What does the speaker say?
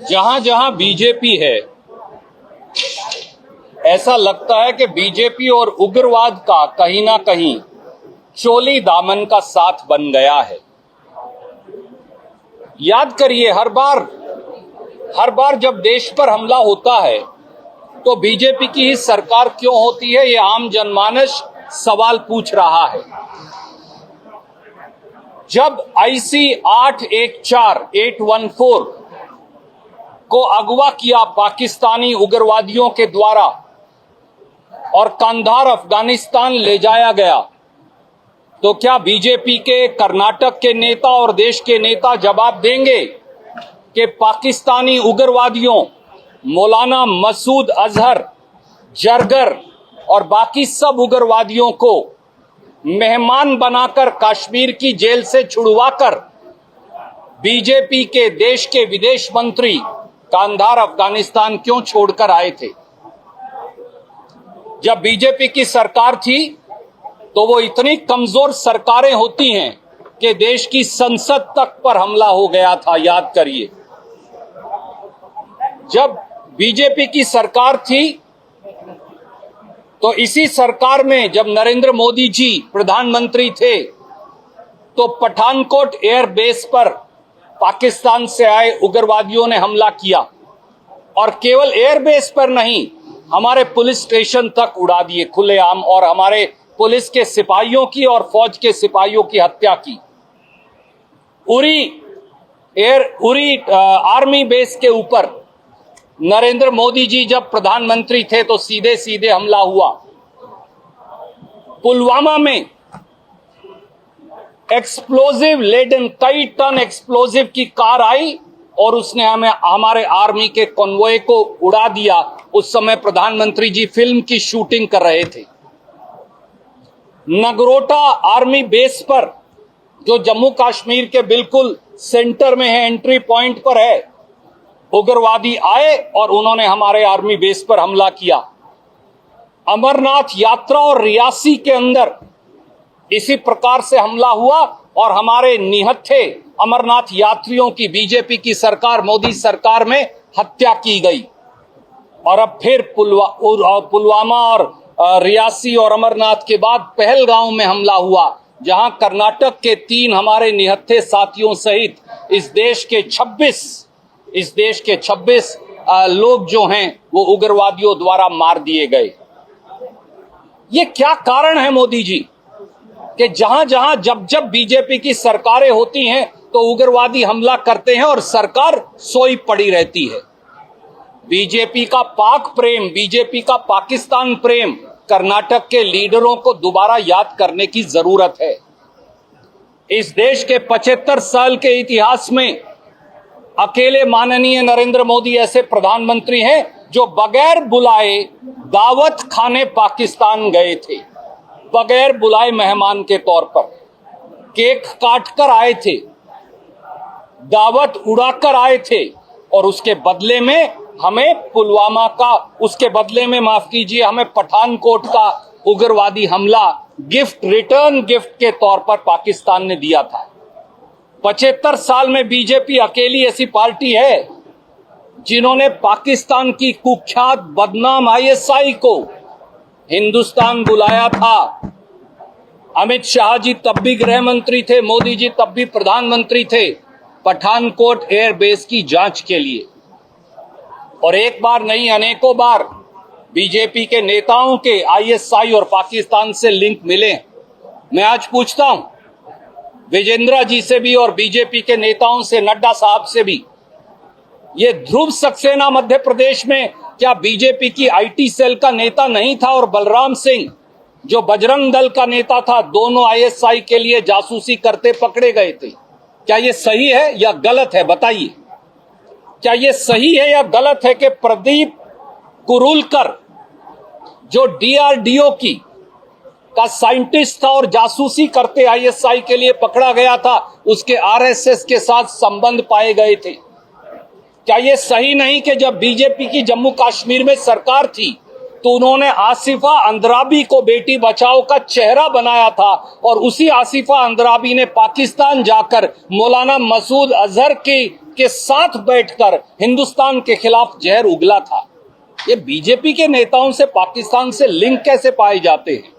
जहां जहां बीजेपी है, ऐसा लगता है कि बीजेपी और उग्रवाद का कहीं ना कहीं चोली दामन का साथ बन गया है। याद करिए, हर बार जब देश पर हमला होता है तो बीजेपी की ही सरकार क्यों होती है, ये आम जनमानस सवाल पूछ रहा है। जब IC 814 को अगवा किया पाकिस्तानी उग्रवादियों के द्वारा और कंधार अफगानिस्तान ले जाया गया, तो क्या बीजेपी के कर्नाटक के नेता और देश के नेता जवाब देंगे कि पाकिस्तानी उग्रवादियों मौलाना मसूद अजहर, जरगर और बाकी सब उग्रवादियों को मेहमान बनाकर कश्मीर की जेल से छुड़वाकर बीजेपी के देश के विदेश मंत्री कंधार अफगानिस्तान क्यों छोड़कर आए थे? जब बीजेपी की सरकार थी तो वो इतनी कमजोर सरकारें होती हैं कि देश की संसद तक पर हमला हो गया था। याद करिए, जब बीजेपी की सरकार थी तो इसी सरकार में जब नरेंद्र मोदी जी प्रधानमंत्री थे तो पठानकोट एयरबेस पर पाकिस्तान से आए उग्रवादियों ने हमला किया और केवल एयरबेस पर नहीं, हमारे पुलिस स्टेशन तक उड़ा दिए खुलेआम और हमारे पुलिस के सिपाहियों की और फौज के सिपाहियों की हत्या की। उरी आर्मी बेस के ऊपर नरेंद्र मोदी जी जब प्रधानमंत्री थे तो सीधे सीधे हमला हुआ। पुलवामा में एक्सप्लोजिव लेडन, कई टन एक्सप्लोजिव की कार आई और उसने हमारे आर्मी के कॉन्वॉय को उड़ा दिया। उस समय प्रधानमंत्री जी फिल्म की शूटिंग कर रहे थे। नगरोटा आर्मी बेस पर, जो जम्मू कश्मीर के बिल्कुल सेंटर में है, एंट्री पॉइंट पर है, उग्रवादी आए और उन्होंने हमारे आर्मी बेस पर हमला किया। अमरनाथ यात्रा और रियासी के अंदर इसी प्रकार से हमला हुआ और हमारे निहत्थे अमरनाथ यात्रियों की बीजेपी की सरकार, मोदी सरकार में हत्या की गई। और अब फिर पुलवामा और रियासी और अमरनाथ के बाद पहलगांव में हमला हुआ, जहां कर्नाटक के 3 हमारे निहत्थे साथियों सहित इस देश के 26 लोग जो हैं वो उग्रवादियों द्वारा मार दिए गए। ये क्या कारण है मोदी जी कि जहां जब बीजेपी की सरकारें होती हैं तो उग्रवादी हमला करते हैं और सरकार सोई पड़ी रहती है। बीजेपी का पाक प्रेम, बीजेपी का पाकिस्तान प्रेम कर्नाटक के लीडरों को दोबारा याद करने की जरूरत है। इस देश के 75 साल के इतिहास में अकेले माननीय नरेंद्र मोदी ऐसे प्रधानमंत्री हैं जो बगैर बुलाए दावत खाने पाकिस्तान गए थे, बगैर बुलाए मेहमान के तौर पर केक काटकर आए थे, दावत उड़ाकर आए थे और उसके बदले में हमें हमें पठानकोट का उग्रवादी हमला रिटर्न गिफ्ट के तौर पर पाकिस्तान ने दिया था। 75 साल में बीजेपी अकेली ऐसी पार्टी है जिन्होंने पाकिस्तान की कुख्यात बदनाम ISI को हिंदुस्तान बुलाया था। अमित शाह जी तब भी गृह मंत्री थे, मोदी जी तब भी प्रधानमंत्री थे, पठानकोट एयरबेस की जांच के लिए। और एक बार नहीं, अनेकों बार बीजेपी के नेताओं के ISI और पाकिस्तान से लिंक मिले। मैं आज पूछता हूं विजेंद्र जी से भी और बीजेपी के नेताओं से, नड्डा साहब से भी, ये ध्रुव सक्सेना मध्य प्रदेश में क्या बीजेपी की IT सेल का नेता नहीं था? और बलराम सिंह जो बजरंग दल का नेता था, दोनों ISI के लिए जासूसी करते पकड़े गए थे। क्या ये सही है या गलत है? बताइए, क्या ये सही है या गलत है कि प्रदीप कुरुलकर जो DRDO का साइंटिस्ट था और जासूसी करते ISI के लिए पकड़ा गया था, उसके RSS के साथ संबंध पाए गए थे? क्या ये सही नहीं कि जब बीजेपी की जम्मू कश्मीर में सरकार थी तो उन्होंने आसिफा अंद्राबी को बेटी बचाओ का चेहरा बनाया था और उसी आसिफा अंद्राबी ने पाकिस्तान जाकर मौलाना मसूद अजहर की के साथ बैठकर हिंदुस्तान के खिलाफ जहर उगला था। ये बीजेपी के नेताओं से पाकिस्तान से लिंक कैसे पाए जाते हैं?